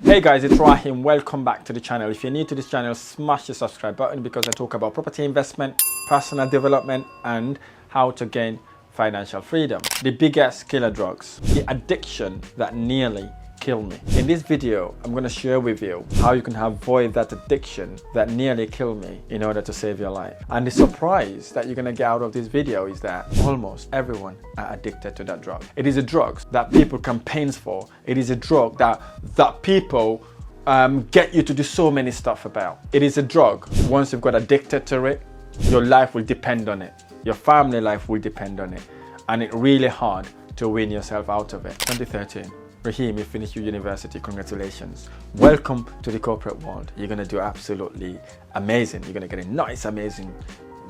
Hey guys, it's Rahim. Welcome back to the channel. If you're new to this channel, smash the subscribe button because I talk about property investment, personal development, and how to gain financial freedom. The biggest killer drugs, the addiction that nearly killed me. In this video, I'm going to share with you how you can avoid that addiction that nearly killed me in order to save your life. And the surprise that you're going to get out of this video is that almost everyone are addicted to that drug. It is a drug that people campaign for. It is a drug that people get you to do so many stuff about. It is a drug. Once you've got addicted to it, your life will depend on it. Your family life will depend on it. And it's really hard to win yourself out of it. 2013. Rahim, you finished your university. Congratulations. Welcome to the corporate world. You're going to do absolutely amazing. You're going to get a nice, amazing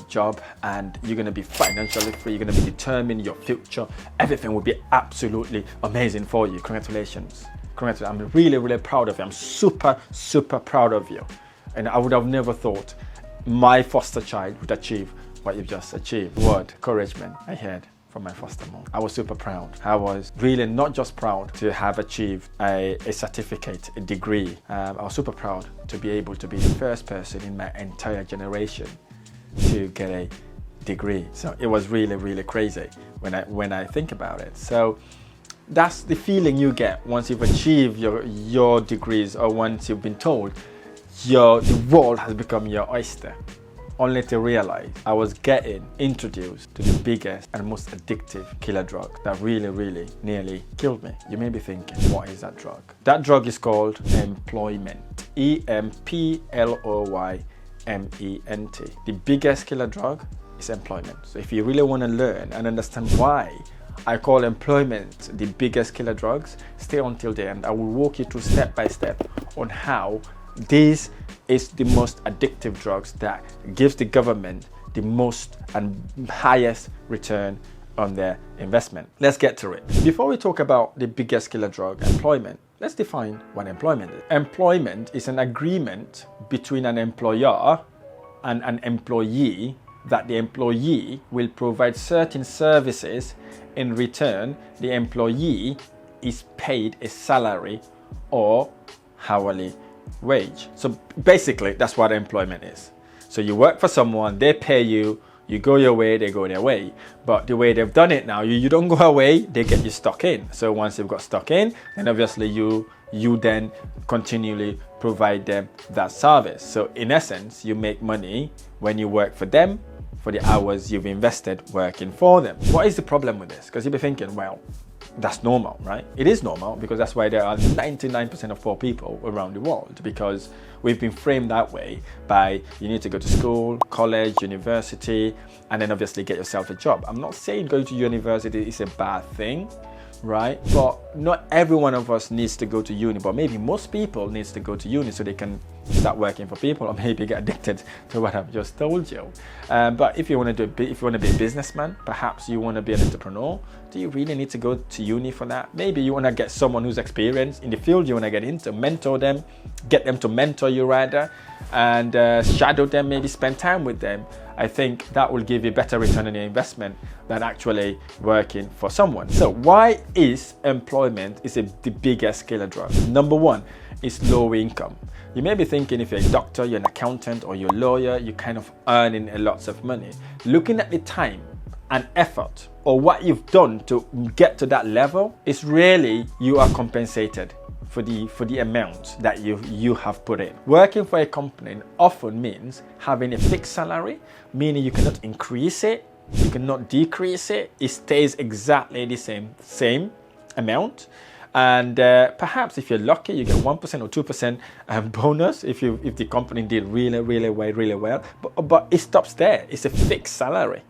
job and you're going to be financially free. You're going to be determining your future. Everything will be absolutely amazing for you. Congratulations. Congratulations. I'm really, really proud of you. I'm super, super proud of you. And I would have never thought my foster child would achieve what you've just achieved. Word, encouragement I heard from my foster mom. I was super proud. I was really not just proud to have achieved a certificate, a degree. I was super proud to be able to be the first person in my entire generation to get a degree. So it was really, really crazy when I think about it. So that's the feeling you get once you've achieved your degrees, or once you've been told the world has become your oyster. Only to realize I was getting introduced to the biggest and most addictive killer drug that really, really nearly killed me. You may be thinking, what is that drug? That drug is called employment. E-M-P-L-O-Y-M-E-N-T. The biggest killer drug is employment. So if you really want to learn and understand why I call employment the biggest killer drugs, stay until the end. I will walk you through step by step on how this is the most addictive drugs that gives the government the most and highest return on their investment. Let's get to it. Before we talk about the biggest killer drug, employment, let's define what employment is. Employment is an agreement between an employer and an employee that the employee will provide certain services. In return, the employee is paid a salary or hourly wage. So basically, that's what employment is. So you work for someone, they pay you, you go your way, they go their way. But the way they've done it now, you don't go away, they get you stuck in. So once you've got stuck in, then obviously you then continually provide them that service. So in essence, you make money when you work for them for the hours you've invested working for them. What is the problem with this? Because you'll be thinking, well, that's normal, right? It is normal because that's why there are 99% of poor people around the world, because we've been framed that way by you need to go to school, college, university, and then obviously get yourself a job. I'm not saying going to university is a bad thing, right? But not every one of us needs to go to uni, but maybe most people needs to go to uni so they can start working for people, or maybe get addicted to what I've just told you. But if you want to be a businessman, perhaps you want to be an entrepreneur, do you really need to go to uni for that? Maybe you want to get someone who's experienced in the field you want to get into, mentor them, get them to mentor you rather, and shadow them, maybe spend time with them. I think that will give you better return on your investment than actually working for someone. So why is employment the biggest killer drug? Number one is low income. You may be thinking if you're a doctor, you're an accountant, or you're a lawyer, you're kind of earning lots of money. Looking at the time and effort or what you've done to get to that level, is really you are compensated for the amount that you have put in. Working for a company often means having a fixed salary, meaning you cannot increase it, you cannot decrease it. It stays exactly the same amount. And perhaps if you're lucky, you get 1% or 2% bonus if the company did really well. But it stops there. It's a fixed salary,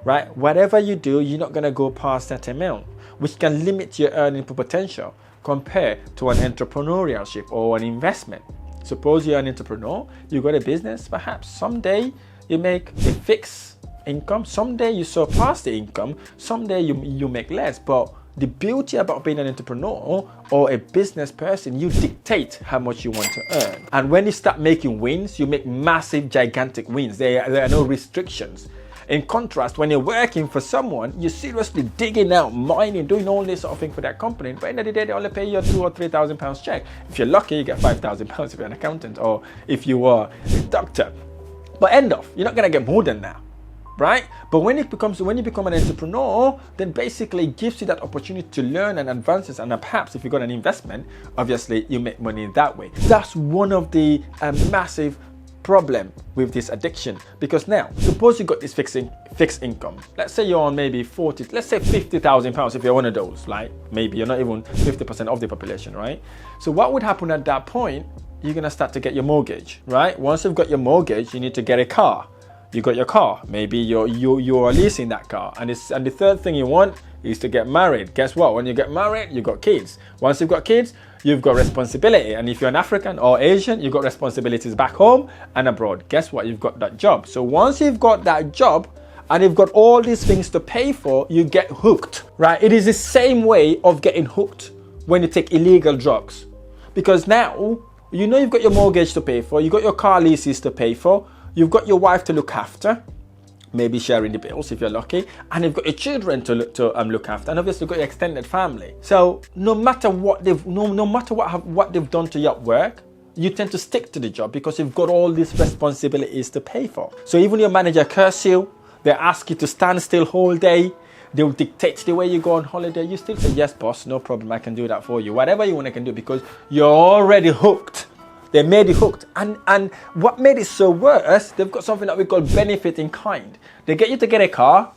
right? Whatever you do, you're not going to go past that amount, which can limit your earning potential compared to an entrepreneurship or an investment. Suppose you're an entrepreneur, you got a business, perhaps someday you make a fixed income, someday you surpass the income, someday you make less. But the beauty about being an entrepreneur or a business person, you dictate how much you want to earn. And when you start making wins, you make massive, gigantic wins. There are no restrictions. In contrast, when you're working for someone, you're seriously digging out, mining, doing all this sort of thing for that company. But at the end of the day, they only pay you a £2,000 or £3,000 check. If you're lucky, you get £5,000 if you're an accountant or if you are a doctor. But end of, you're not gonna get more than that, right? But when you become an entrepreneur, then basically it gives you that opportunity to learn and advances, and perhaps if you got an investment, obviously you make money that way. That's one of the massive problem with this addiction, because now suppose you got this fixed income. Let's say you're on maybe let's say £50,000 if you're one of those, like maybe you're not even 50% of the population, right? So what would happen at that point? You're gonna start to get your mortgage, right? Once you've got your mortgage, you need to get a car. You got your car, maybe you are leasing that car, and the third thing you want is to get married. Guess what? When you get married, you got kids. Once you've got kids, you've got responsibility, and if you're an African or Asian, you've got responsibilities back home and abroad. Guess what? You've got that job. So once you've got that job and you've got all these things to pay for, you get hooked, right? It is the same way of getting hooked when you take illegal drugs, because now you know you've got your mortgage to pay for, you've got your car leases to pay for, you've got your wife to look after, maybe sharing the bills if you're lucky, and you've got your children to look after, and obviously you've got your extended family. So no matter what what they've done to your work, you tend to stick to the job because you've got all these responsibilities to pay for. So even your manager curse you, they ask you to stand still whole day, they'll dictate the way you go on holiday, you still say, yes boss, no problem, I can do that for you. Whatever you want, I can do, because you're already hooked. They made you hooked. And what made it so worse, they've got something that we call benefit in kind. They get you to get a car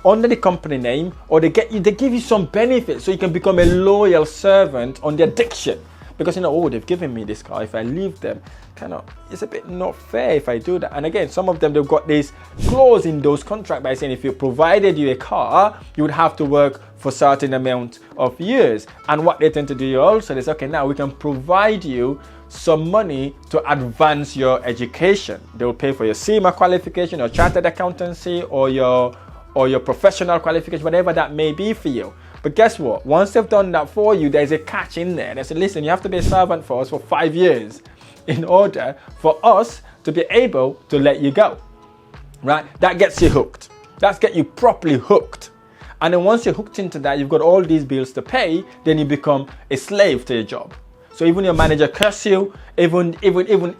under the company name, or they give you some benefit so you can become a loyal servant on the addiction. Because they've given me this car, if I leave them, it's a bit not fair if I do that. And again, some of them, they've got this clause in those contracts by saying if you provided you a car, you would have to work for a certain amount of years. And what they tend to do also is, okay, now we can provide you some money to advance your education. They will pay for your CIMA qualification, or chartered accountancy, or your professional qualification, whatever that may be for you. But guess what? Once they've done that for you, there's a catch in there. They say, listen, you have to be a servant for us for 5 years in order for us to be able to let you go, right? That gets you hooked. That's get you properly hooked. And then once you're hooked into that, you've got all these bills to pay, then you become a slave to your job. So even your manager curse you, even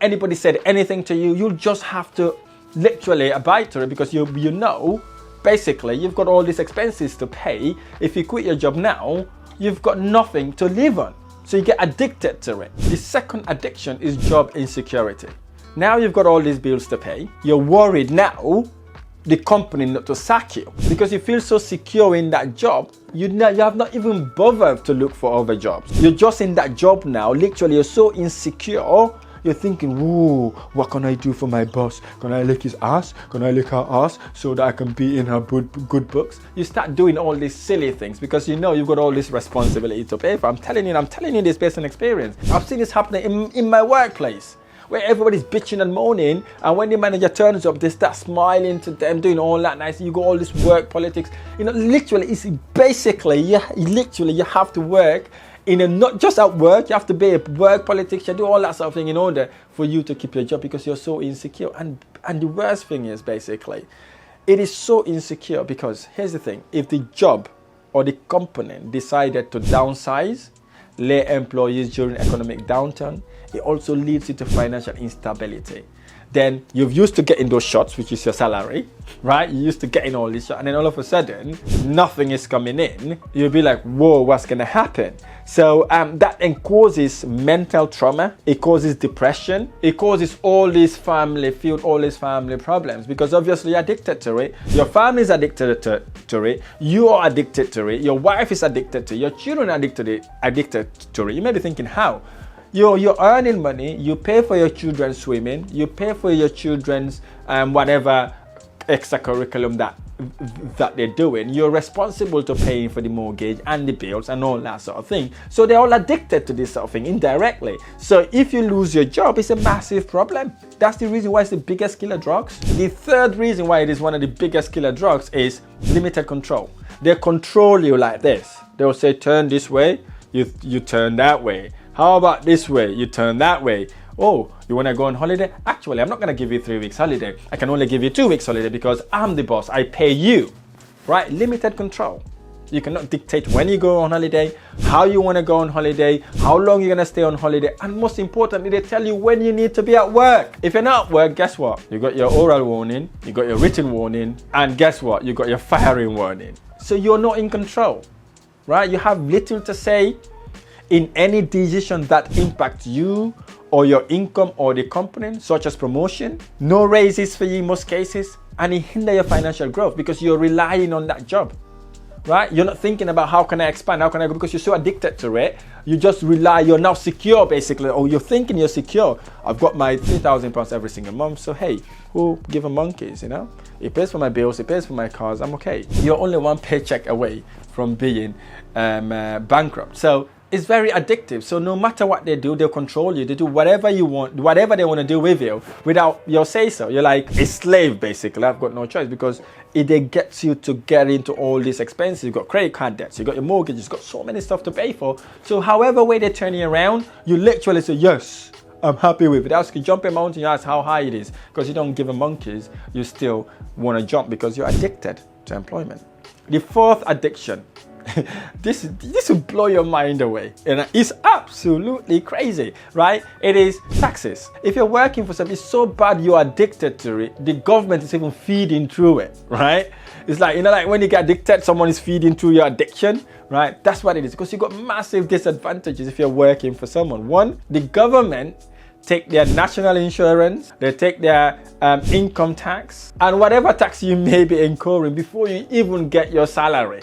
anybody said anything to you, you'll just have to literally abide to it, because you know, basically, you've got all these expenses to pay. If you quit your job now, you've got nothing to live on. So you get addicted to it. The second addiction is job insecurity. Now you've got all these bills to pay. You're worried now the company not to sack you, because you feel so secure in that job. You have not even bothered to look for other jobs. You're just in that job now. Literally, you're so insecure. You're thinking, whoa, what can I do for my boss? Can I lick his ass? Can I lick her ass so that I can be in her good books? You start doing all these silly things because you know you've got all this responsibility to pay for. I'm telling you this based on experience. I've seen this happening in my workplace, where everybody's bitching and moaning, and when the manager turns up, they start smiling to them, doing all that nice. You got all this work politics. Literally, it's basically, you have to work not just at work, you have to be a work politician, do all that sort of thing in order for you to keep your job, because you're so insecure. And the worst thing is, basically, it is so insecure because here's the thing: if the job or the company decided to downsize, lay employees during economic downturn, it also leads you to financial instability. Then you've used to getting those shots, which is your salary, right? You used to getting all these shots, and then all of a sudden, nothing is coming in. You'll be like, whoa, what's gonna happen? So that then causes mental trauma. It causes depression. It causes all these family problems, because obviously you're addicted to it. Your family is addicted to it. You are addicted to it. Your wife is addicted to it. Your children are addicted to it. You may be thinking, how? You're earning money, you pay for your children's swimming, you pay for your children's whatever extracurriculum that they're doing. You're responsible to paying for the mortgage and the bills and all that sort of thing. So they're all addicted to this sort of thing indirectly. So if you lose your job, it's a massive problem. That's the reason why it's the biggest killer drugs. The third reason why it is one of the biggest killer drugs is limited control. They control you like this. They'll say, turn this way, you turn that way. How about this way? You turn that way. Oh, you want to go on holiday? Actually, I'm not going to give you 3 weeks holiday. I can only give you 2 weeks holiday because I'm the boss. I pay you, right? Limited control. You cannot dictate when you go on holiday, how you want to go on holiday, how long you're going to stay on holiday, and most importantly, they tell you when you need to be at work. If you're not at work, guess what? You got your oral warning, you got your written warning, and guess what? You got your firing warning. So you're not in control, right? You have little to say in any decision that impacts you or your income or the company, such as promotion. No raises for you in most cases, and it hinders your financial growth because you're relying on that job. Right? You're not thinking about how can I expand, how can I go, because you're so addicted to it. You just rely, you're now secure basically, or you're thinking you're secure. I've got my £3,000 every single month, so hey, who give a monkeys, you know? It pays for my bills, it pays for my cars, I'm okay. You're only one paycheck away from being bankrupt. So it's very addictive. So no matter what they do, they'll control you. They do whatever you want, whatever they want to do with you without your say so. You're like a slave basically. I've got no choice because it gets you to get into all these expenses. You've got credit card debts, you've got your mortgage, you've got so many stuff to pay for. So however way they turn you around, you literally say, yes, I'm happy with it. Ask you jump a mountain, you ask how high it is. Because you don't give a monkeys, you still want to jump because you're addicted to employment. The fourth addiction, this will blow your mind away, and it's absolutely crazy, right? It is taxes. If you're working for something, it's so bad you're addicted to it. The government is even feeding through it, right? It's like, you know, like when you get addicted, someone is feeding through your addiction, right? That's what it is, because you've got massive disadvantages if you're working for someone. One, the government take their national insurance, they take their income tax, and whatever tax you may be incurring before you even get your salary.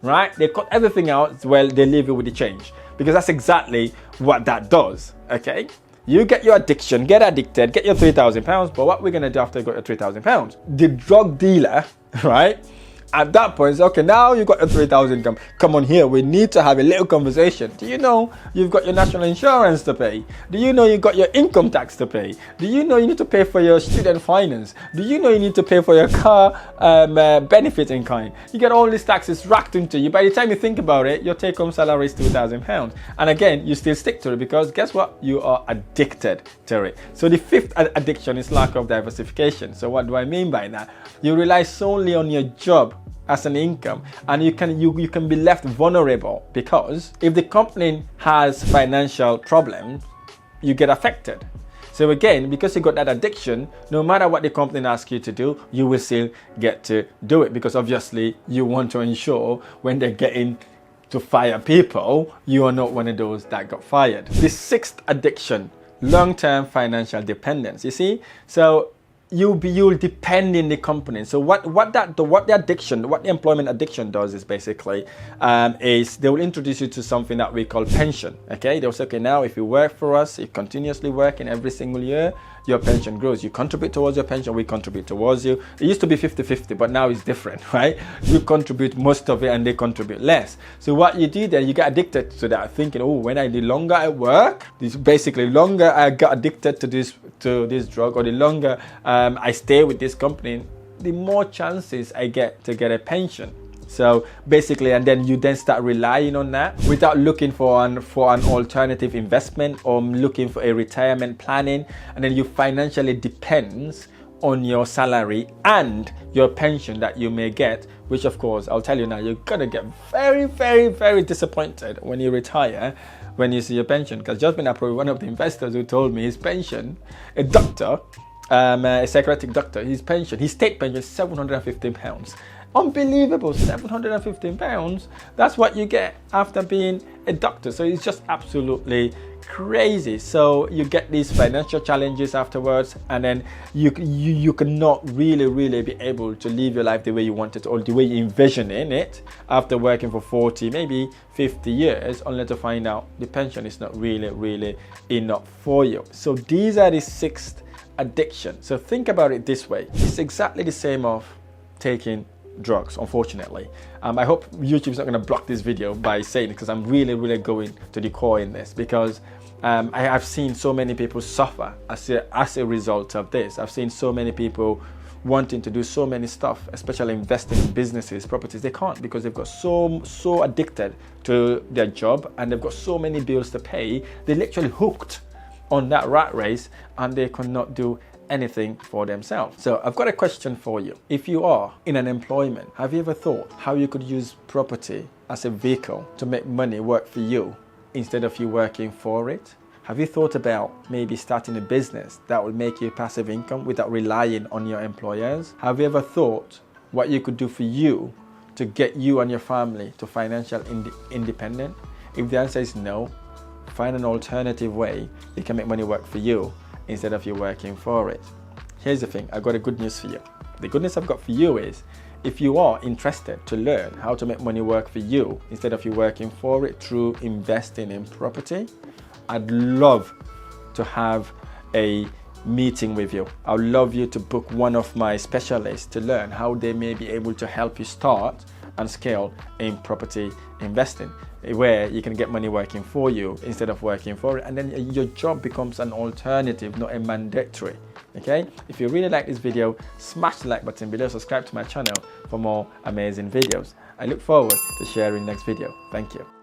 Right? They cut everything out, well, they leave you with the change. Because that's exactly what that does, okay? You get your addiction, get addicted, get your £3,000, but what we're going to do after you got your £3,000? The drug dealer, right? At that point, it's okay, now you got your 3,000, come on here, we need to have a little conversation. Do you know you've got your national insurance to pay? Do you know you got your income tax to pay? Do you know you need to pay for your student finance? Do you know you need to pay for your car benefit in kind? You get all these taxes racked into you. By the time you think about it, your take-home salary is £2,000. And again, you still stick to it because guess what? You are addicted to it. So the fifth addiction is lack of diversification. So what do I mean by that? You rely solely on your job as an income, and you can be left vulnerable because if the company has financial problems, you get affected. So again, because you got that addiction, no matter what the company asks you to do, you will still get to do it because obviously you want to ensure when they're getting to fire people, you are not one of those that got fired. The sixth addiction, long-term financial dependence. You see, so you'll depend in the company. So what the employment addiction does is basically is they will introduce you to something that we call pension. Okay, they'll say, okay, now if you work for us, you continuously working every single year, your pension grows. You contribute towards your pension, we contribute towards you. It used to be 50-50, but now it's different, right? You contribute most of it and they contribute less. So what you do then, you get addicted to that, thinking, oh, when the longer I work, this basically longer I got addicted to this drug, or the longer I stay with this company, the more chances I get to get a pension. So basically, and then you then start relying on that without looking for an alternative investment or looking for a retirement planning, and then you financially depends on your salary and your pension that you may get, which of course, I'll tell you now, you're gonna get very, very, very disappointed when you retire, when you see your pension. Because just been approached one of the investors who told me his pension, a doctor, a psychiatric doctor, his state pension is £715. Unbelievable, £715. That's what you get after being a doctor. So it's just absolutely crazy. So you get these financial challenges afterwards, and then you cannot really be able to live your life the way you want it or the way you envision in it after working for 40, maybe 50 years, only to find out the pension is not really enough for you. So these are the sixth addiction. So think about it this way. It's exactly the same of taking drugs, unfortunately. I hope YouTube's not going to block this video by saying it, because I'm really going to the core in this, because I've seen so many people suffer as a result of this. I've seen so many people wanting to do so many stuff, especially investing in businesses, properties. They can't because they've got so addicted to their job and they've got so many bills to pay. They're literally hooked on that rat race and they cannot do anything for themselves. So I've got a question for you. If you are in an employment, have you ever thought how you could use property as a vehicle to make money work for you instead of you working for it? Have you thought about maybe starting a business that will make you passive income without relying on your employers? Have you ever thought what you could do for you to get you and your family to financial independence? If the answer is no, find an alternative way you can make money work for you instead of you working for it. Here's the thing, I've got a good news for you. The good news I've got for you is, if you are interested to learn how to make money work for you instead of you working for it through investing in property, I'd love to have a meeting with you. I'd love you to book one of my specialists to learn how they may be able to help you start and scale in property investing, where you can get money working for you instead of working for it, and then your job becomes an alternative, not a mandatory. Okay, if you really like this video, smash the like button below, subscribe to my channel for more amazing videos. I look forward to sharing next video. Thank you.